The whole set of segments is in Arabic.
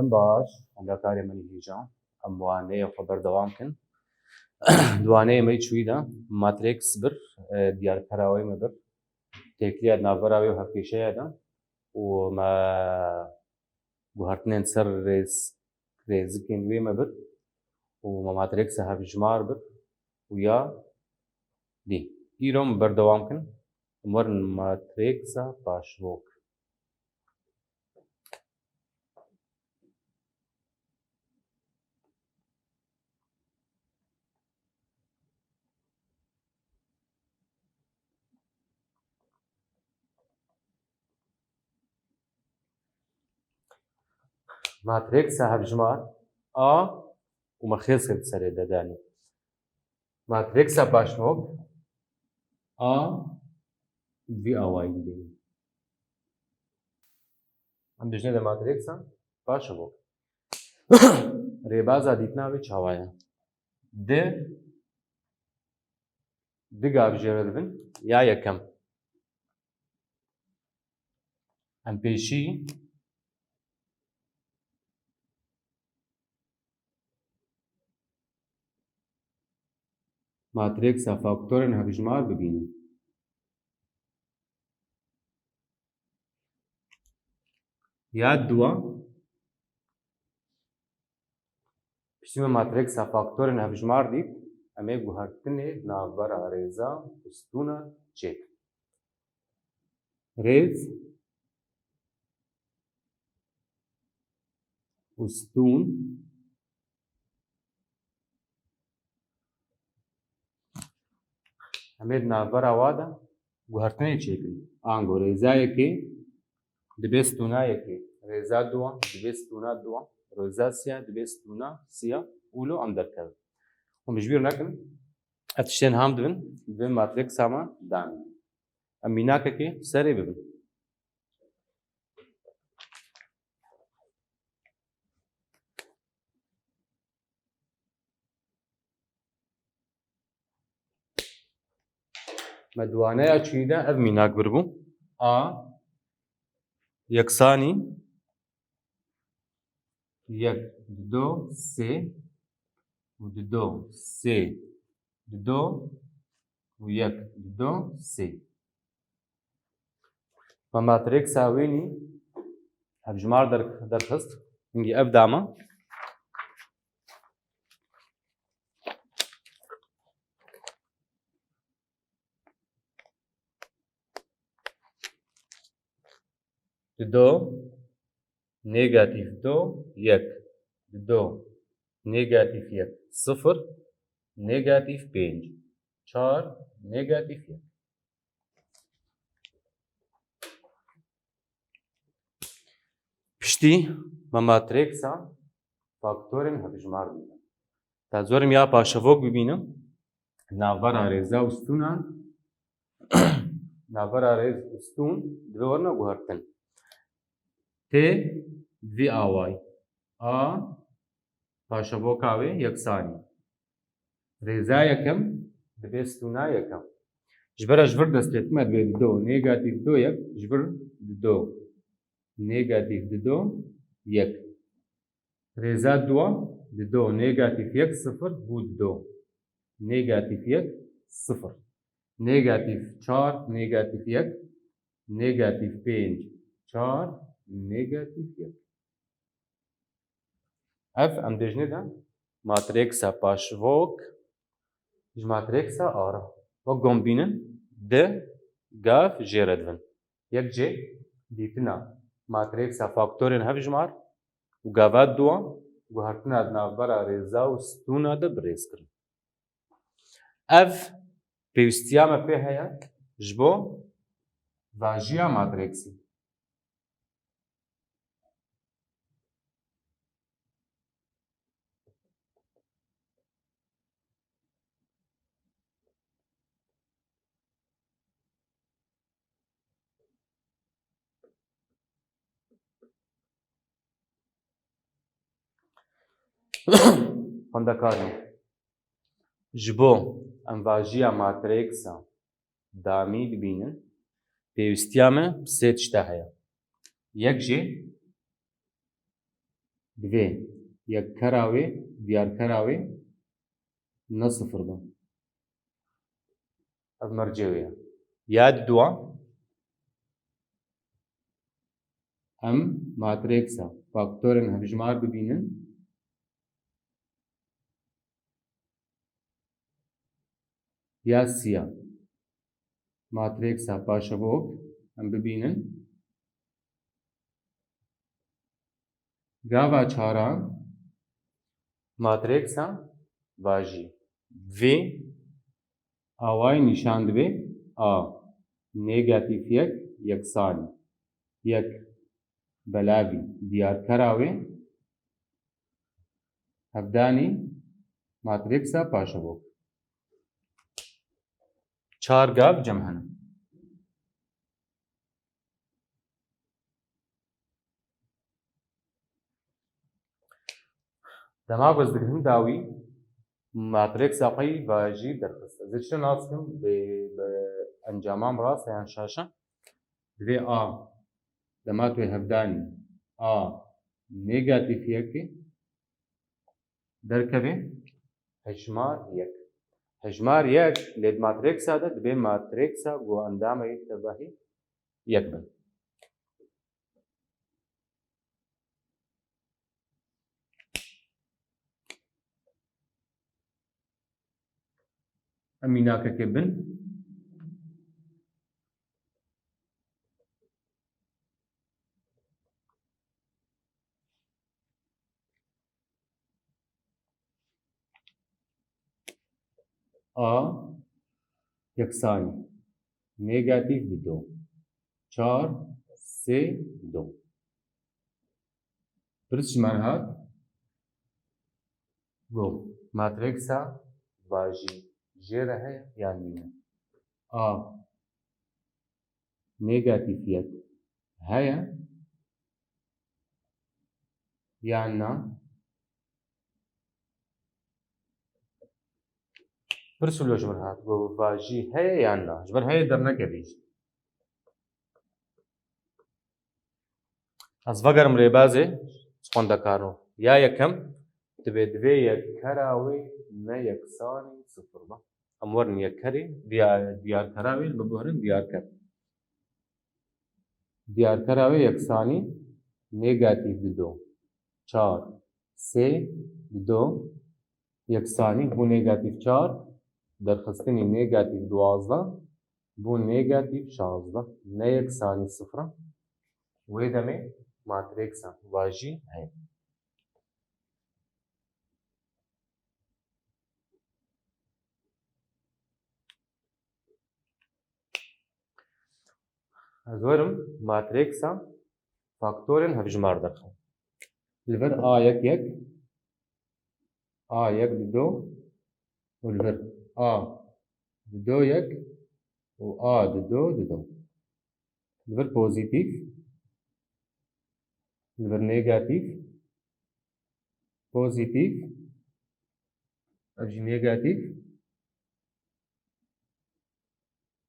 بردم باش عندكاري منی هیجا ئەم وانەیە خۆ بەردەوام بکەن دوانەیە مەی چوویدا ماترێکس بر دیارکەراوەی مەبر تێکلیات ناوبەراوی و هەفکێشەیەدا و ما گوهارتنێن سەر رێزکێن وێ مەبر و ما ماترێکسە هەفژمار بر و یا دی ئیرۆم بەردەوام بکەن وەرن ماترێکسە پاشۆک ماترێکسە هەفژمار ئا ومە خێزکرد سەرێ دەدانی ماترێکسە پاشمۆک ئا وی ئاوایی ببینی ئەم دژنێ لە ماترێکسە پاشەبۆک ڕێبازا دیتناوی چاوایە دو گاڤژێرە دەبن یا یەکەم ئەم پێشی ماترێکسە فاکتۆرن هەفژمار ببینن یا دووە پشتیمە ماترێکسە فاکتۆرن هەفژمار دیت ئەمێ گوهارتنێ ناوبەرا ڕێزا ئوستونە چێک رێز ئوستون ئەمێ ناوبەرا وادا گوهارتنێ چێکن ئانگۆ ڕێزایەکێ دەبێ ستونایەکێ ڕێزا دووە دەبێ ستونا دووە ڕێزا سیا دەبێ ستونا سیا ئولۆ ئەم دەرکەوێت مژبیر نەکەن ئەف تشتێن هام دبن دبێ ماترێکسامان دانی ئەم میناکەکێ سەرێ ببن مە دوانەیە چوویدا ئەف میناک بربوو ئا یەکسانی یەک ددۆ سێ و ددۆ سێ ددۆ و یەک ددۆ سێ مە ماترێکسا وێنی هەفژمار دەرخست هەنگی ئەف دامە ددۆ نێگاتیڤ دۆ یەک ددۆ نێگاتیڤ یەک سفر نێگاتیڤ پێنج چار نێگاتیڤ یەک پشتی مە ماترێکسا فاکتۆرن هەفژمار بینە تا زۆرم یا پاشەڤۆک ببینم ناوبەرا ڕێزا ئوستونان ناوبەرا ڕێز ئوستون دبێ وەرنە گوهارتن تێ دوی ئاوای ئا پاشەڤۆکاوێ یەکسانی ڕێزا یەکەم دەبێ ستونا یەکەم ژبەرە ژڤر دەستێتمە دبێ ددۆ نێگاتیڤ دۆ یەک ژڤر ددۆ نێگاتیڤ ددۆ یەک ڕێزا دووە ددۆ نێگاتیڤ یەک سفر بوو ددۆ نێگاتیڤ یەک سفر نێگاتیڤ چار نێگاتیڤ یەک نێگاتیڤ پێنج چار نێگاتیڤ یەک ئەف ئەم دژنێدا ماترێکسە پاشڤۆک ji ماترێکسە ئارە وەک گۆم بینن di gav jêre dibin yek jê dîtina matrêksa faktorên hevjimar û gava duwa guhartina di navbera rêza û stûna de bi rêzkirin ev pêwîstiya me pê heye ji bo vajiya matrêksî xwendekarî ji bo em vajiya matrêksa damî bibînin pêwîstiya me sê tişte heye yek jê دوێ یەک کەراوێ دیار کەراوێ نە سفر بە ئەڤ مەرجێوەیە یا دووە ئەم ماترێکسە فاکتۆرێن هەڤژمار ببینن یا سیە ماترێکسە پاشەڤۆک ئەم ببینن گاوا چاران ماترێکسە ڤاژی vê ئاوای نیشان دەبێ ئا نێگاتیڤ یەک یەکسانی یەک بەلاوی دیارکەراوێ هەڤدانی ماترێکسە پاشەڤۆک چار گاڤ جەم هەن دەما گوێزدەگرتن داوی ماترێکسا قەی ڤاژی دەرخستە زیچە ناسکم بە ئەنجامام ڕاستە یان شاشە دوێ ئا دەما توێ هەڤدانی ئا نێگاتیڤ یەکێ دەرکەوێ هەژمار یەک هەژمار یەک لێ ماترێکسا دە دەبێ ماترێکسا بۆ ئەندامە یەک تەبەهی یەک بن ئەم میناکەکێ بن ئا یەکسانی نێگاتیڤ دو چار سێ دو پرس ژمان هات گۆ ماترێکسا ڤاژی ژێرە هەیە یان نینە ئا نێگاتیڤ یەک هەیە یان نا پرسو لۆ ژمر هات گۆ ڤاژی هەیە یان نا ژبەر هەیە دەرنەکەویش ئەس ڤەگەرم ڕێبازێ خوێندەکارۆ یا یەکەم دەبێ دوێ یەک کەراوێ نە یەکسانی سفر بە ئەم وەرن یەککەرێ دیارکەراوێ ببوورن دیارکەر دیارکەراوێ یەکسانی نێگاتیڤ دو چار سێ دو یەکسانی بۆ نێگاتیڤ چار دەرخستنی نێگاتیڤ دوازدە بۆ نێگاتیڤ شازدە نە یەکسانی سفرە وێ دەمێ ماترێکسە ڤاژی هەیە زۆرم ماترێکسە فاکتۆرێن هەڤژمار دەرخەن لەڤەر ئا یەک یەک ئا یەک دو و لەڤەر ئا دو یەک و ئا دو دو لەڤەر پۆزیتیڤ لەڤەر نێگاتیڤ پۆزیتیڤ ئەڤژی نێگاتیڤ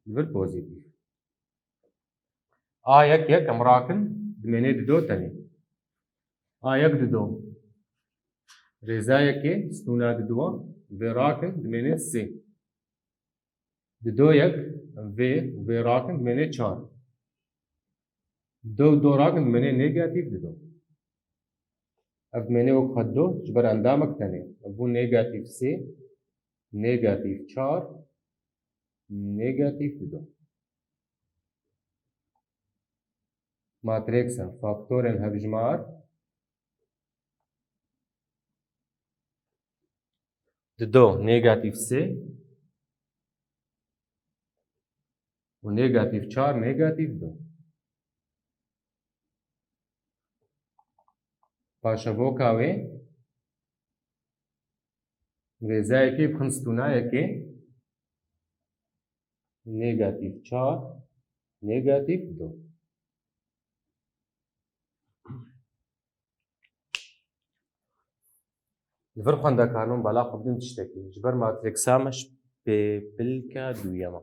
لەڤەر پۆزیتیڤ ئا یەک یەک ئەم ڕاکن دمێنێ دو تەنێ ئا یەک دو ڕێزایەکێ ستونا دووە vê rakin dimêne sê dو yek vê rakin dimêne çar do rakin dimêne negatif dido ev dimêne wek xwe do ji ber endamek tenê ev bû negatif sê negatif çar negatif dido matrêksa faktorên hevjimar دو نيجاتيف سي و نيجاتيف 4 نيجاتيف 2 پاشەڤۆکاوێ ڕێزایەکێ بخن ستوونایەکێ نيجاتيف 4 نيجاتيف 2 لەڤەر خوێندەکانم بەلا خۆ بدەن تشتێکی ji ber ماترێکسامەش pêpilka duyema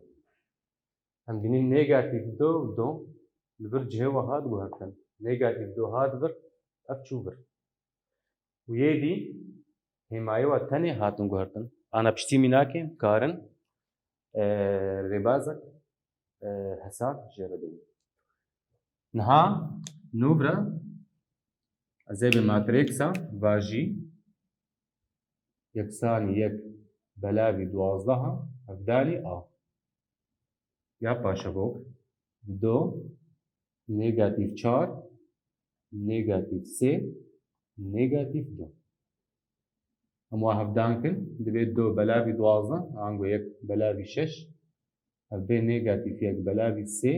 em bînin nêgatîv do û do li vir cihê we hat guhertin nêgatîv do hat vir ev çû vir ويدي هێمایە و تەنێ هاتن گوهرتن ئانا پشتیمی ناکەین کارن ڕێبازە هەسار ژێرە دەین نها نوبرە ئەزێ بێ ماترێکسا ڤاژی یەکسانی یەک بەلاوی دوازدەها هەفدانی ئا یا پاشەبۆک دۆ نێگاتیڤ چار نێگاتیڤ سێ نێگاتیڤ دۆ هەموو هەفدانکن دەبێت دۆ بەلاوی دوازدە ئانگۆ یەک بەلاوی شەش هەبێ نێگاتیڤ یەک بەلاوی سێ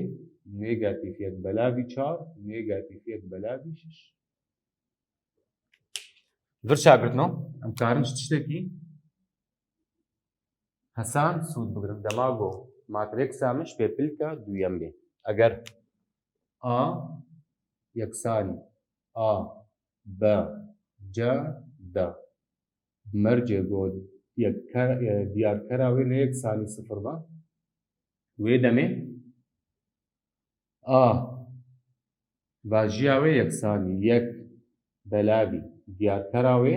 نێگاتیڤ یەک بەلاوی چار نێگاتیڤ یەک بەلاوی شەش ڤر شاگرتنەوە ئەم کارن شتێکی هەسان سوود بگرن دەماگۆ ماترێکسامش پێپلکە دوویەم بێ ئەگەر ئا یەکسانی ئا بە جە دە مەرجێ بۆ دیارکەراوێ لە یەکسانی سفر بە وێ دەمێ ئا ڤاژیاوێ یەکسانی یەک بەلاوی دیارکەراوێ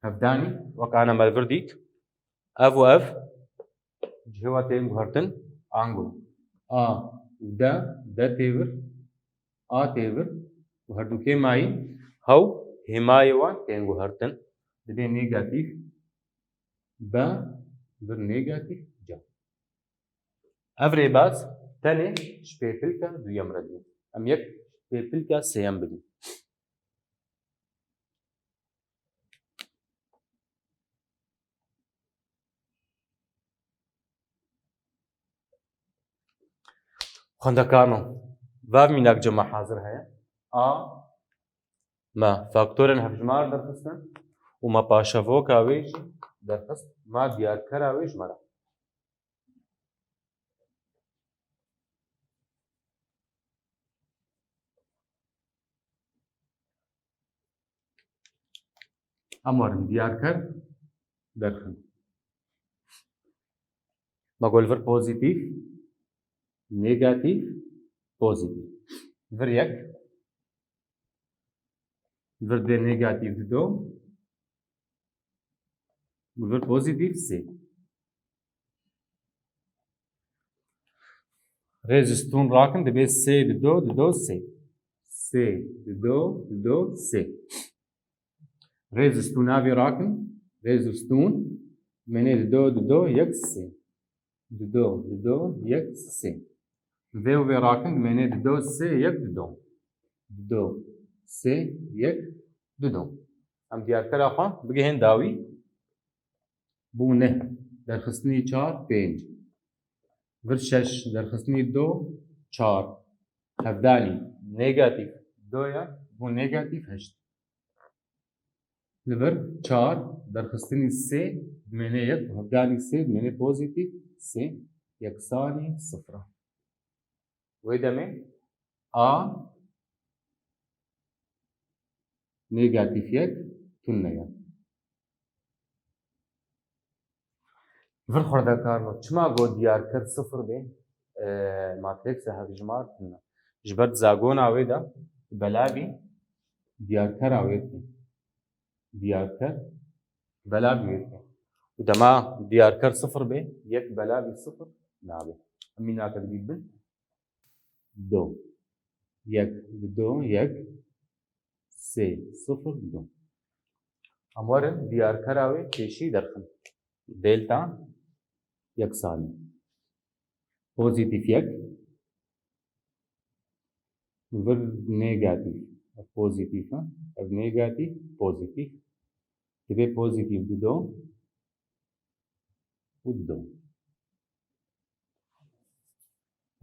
هەفدانی وەکانە مەلڤر دیت ئەڤ و ئەڤ جهێوا تێن گوهرتن ئانگۆ ئا دە تێور ئا تێور و هەردووکێ مایی هەو هێمایەوە تێن گوهرتن دەبێ نێگاتیڤ بە ڤر نێگاتیڤ جە ئەڤ ڕێباز تەنێ شپێپلکە دوویەم ڕەدێ ئەم یەک پێپلکە سێیەم ببین خوێندەکانم ڤاڤ جەمع حازر هەیە ئا ما فاکتۆرن هەفژمار دەرخستن و ما پاشەڤۆکاوێژ دەرخست ما دیارکەراوێژ مەرە ئەموارن دیارکەر دەرخن مەگۆل ڤر پۆزیتیڤ نێگاتیڤ پۆزیتیڤ ڤر یەک ڤر دێ نێگاتیڤ دۆ ڤر پۆزیتیڤ سێ رێزی ستون ڕاکن دەبێت سێ ددۆ سێ سێ ددۆ سێ رێزی ستوناوی ڕاکن رێزی ستون مێنێ ددۆ یەک سێ ددۆ یەک سێ vê û vê rakin dimêne dido sê yek dido sê yek dido em diyarkera xwe bigihên dawî bûne derxistinî çar pênc vir şeş derxistinî do çar hevdanî nêgatîv doya bû nêgatîv heşt li vir çar derxistinî sê dimêne yek hevdanî sê dimêne pozîtîv sê yeksanî sıfra وێ دەمێ ئا نێگاتیڤ یەک تونەیە ڤر خوێندەکانم چما گۆ دیارکەر سفر بێ ماترێکسە هەڤژمار تونە ji ber zagona wê de belavî diyarkera wê tê diyarker belavî wê tê û dema diyarker sifir bê yek belavî sifir nabê em mînake dibî bin دو یک دو یک سه صفر دو اموارن دیارکراوی پیشی درخن دلتا یکسانی پوزیتیف یک ور نگاتیف پوزیتیف اب نگاتیف پوزیتیف تبه پوزیتیف دو و دو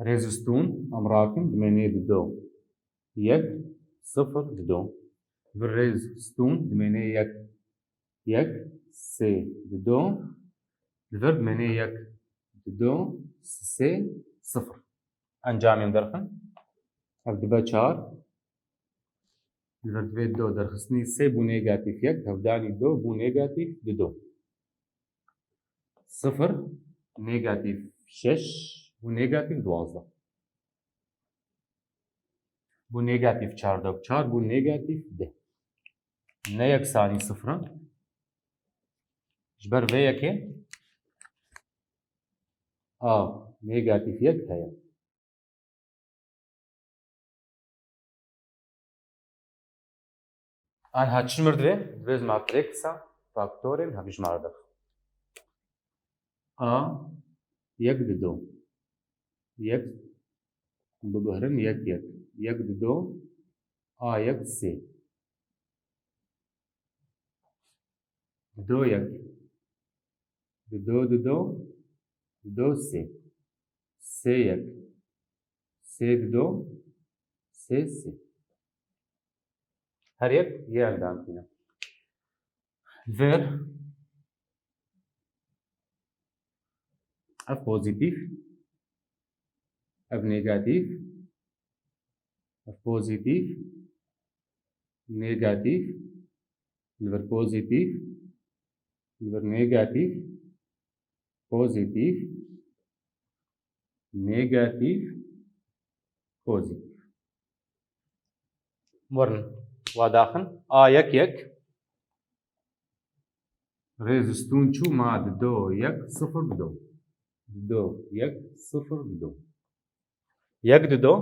رێزستون ئەم ڕاکن دمێنێ ددۆ یەک سفر ددۆ ڤر رێزستون دمێنێ یەک سێ ددۆ ڤر دمێنێ یەک ددۆ سێ سفر ئەنجامێن دەرخن ئەڤ دبە چار ڤر دبێت دۆ دەرخستنی سێ بوو نێگاتیڤ یەک هەڤدانی دۆ بوو نێگاتیڤ ددۆ سفر نێگاتیڤ شەش بوو نێگاتیڤ دوازدە بوو نێگاتیڤ چاردە و چار بوو نێگاتیڤ دە نەیەکسانی سفرن ji ber vê yekê a nêgatîv yek heye. Anha çi mir divê? Divê matrîksa faktorên hevjimar de. A yek di do. Yek biguherin yek yek. Yek di do a yek sê. Di do yek. Di do di do. Di do sê. Sê yek. Sê di do. Sê sê. Her yek yê endam tîne. Ver ev pozitif, ev negatif, ev pozitif, negatif, li vir pozitif, li vir negatif, pozitif, negatif, pozitif. Warin wa daxin a yek yek rêzistûn çû ma di do yek sıfır di do. Di do yek sıfır di do. Yek di do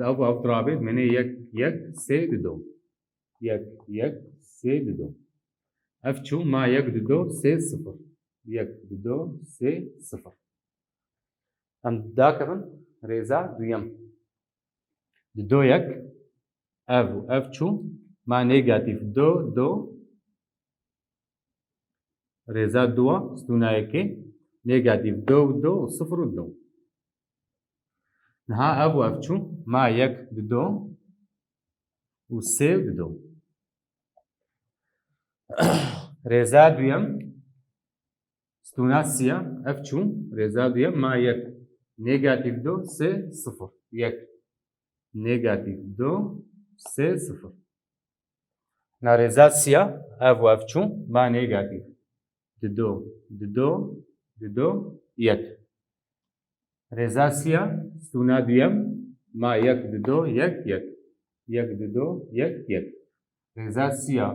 ev avtirabê menê yek yek sê di do. Yek yek sê di do. Ev çû ma yek di do sê sıfır. Yek di do sê sıfır. Em dakevin rêza duyem. Di do yek ev û ev çû ma negatif do do rêza duwa stûna yekê negatif do do û sıfır û do. Niha ev û ev çû ma yek di do û sê di do. Rêza duyem stûna siya ev çû rêza duyem ma yek negatif do sê sıfır. Yek negatif do sê sıfır. Na rêza siya ev û ev çû ma negatif di do di do di do yek. Rêza siya stûna duyem ma yek di do yek yek. Yek di do yek yek. Rêza siya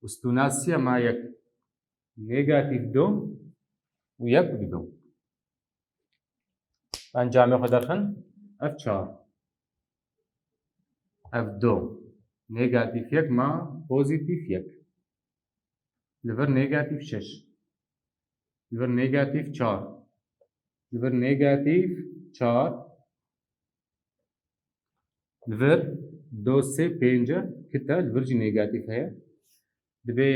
û stûna siya ma yek negatif do û yek di do. Encamê xwe derxin ev çar. Ev do negatif yek ma pozitif yek. Li vir negatif şeş. Li vir negatif çar. Li vir negatif çar. Li vir do sê pênc e kite li vir jî negatif heye. Dibe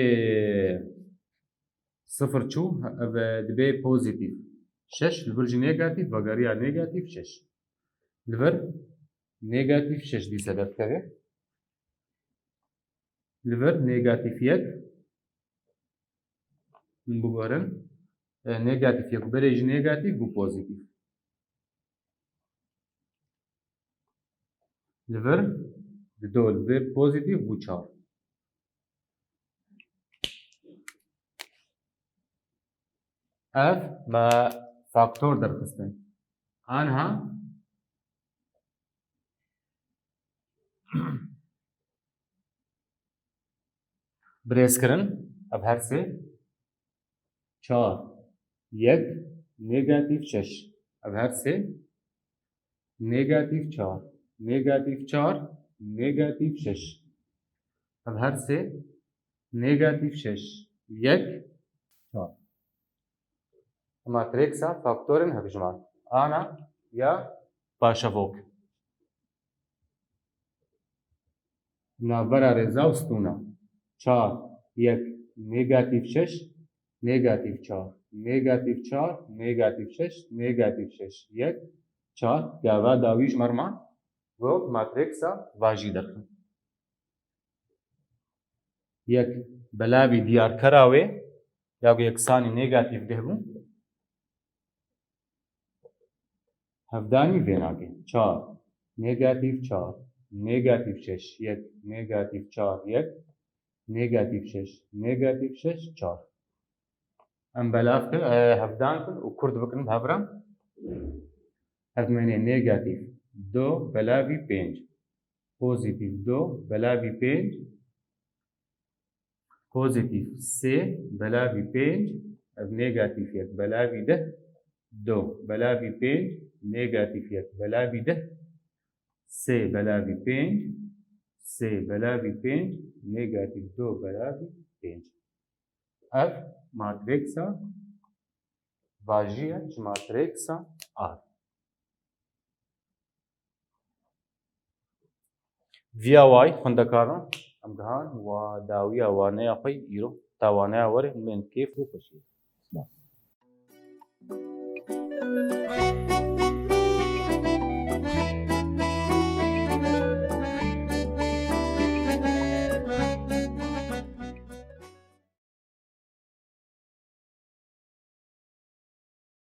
sıfır çû ev dibe pozitif. Şeş li vir jî negatif vegeriya negatif şeş. Li vir negatif şeş dîse derdikeve. Li vir negatif yek biguherin negatif yek berê jî negatif bû pozitif. Li vir di do li vir pozitif bû çar. Ev me faktor derxistin. Anha birêzkirin ev her sê çar yek negatif şeş. Ev her sê negatif çar negatif çar negatif şeş. Ev her sê negatif şeş yek çar. Matrîksa faktorên hevjimar. Ana ya paşevok. Navbera rêza û stûna. Çar yek negatif şeş negatif çar negatif çar negatif şeş negatif şeş yek çar gava dawî ji merma got matrîksa vajî derxin. Yek belavî diyarkera wê ya yeksanî negatif deh bû hevdanî vê nake. Çar negatif çar negatif şeş yek negatif çar yek negatif şeş negatif şeş çar. Em belav kir hevdan kir û kurd bikin hevran. Ev menê negatif do belavî pênc. Pozitif do belavî pênc پۆزیتیڤ سێ بەلاوی پێنج نێگاتیڤ بەلاوی دە دۆ بەلاوی پێنج نێگاتیڤ بەلاوی دە سێ بەلاوی پێنج سێ بەلاوی پێنج نێگاتیڤ دۆ بەلاوی پێنج. ئەف ماترێکسە ڤاژیە ji ماترێکسە R. Via Y xwendekaran em gihan û dawiya waneya xwe îro ta waneya were bên kêf û xweşî.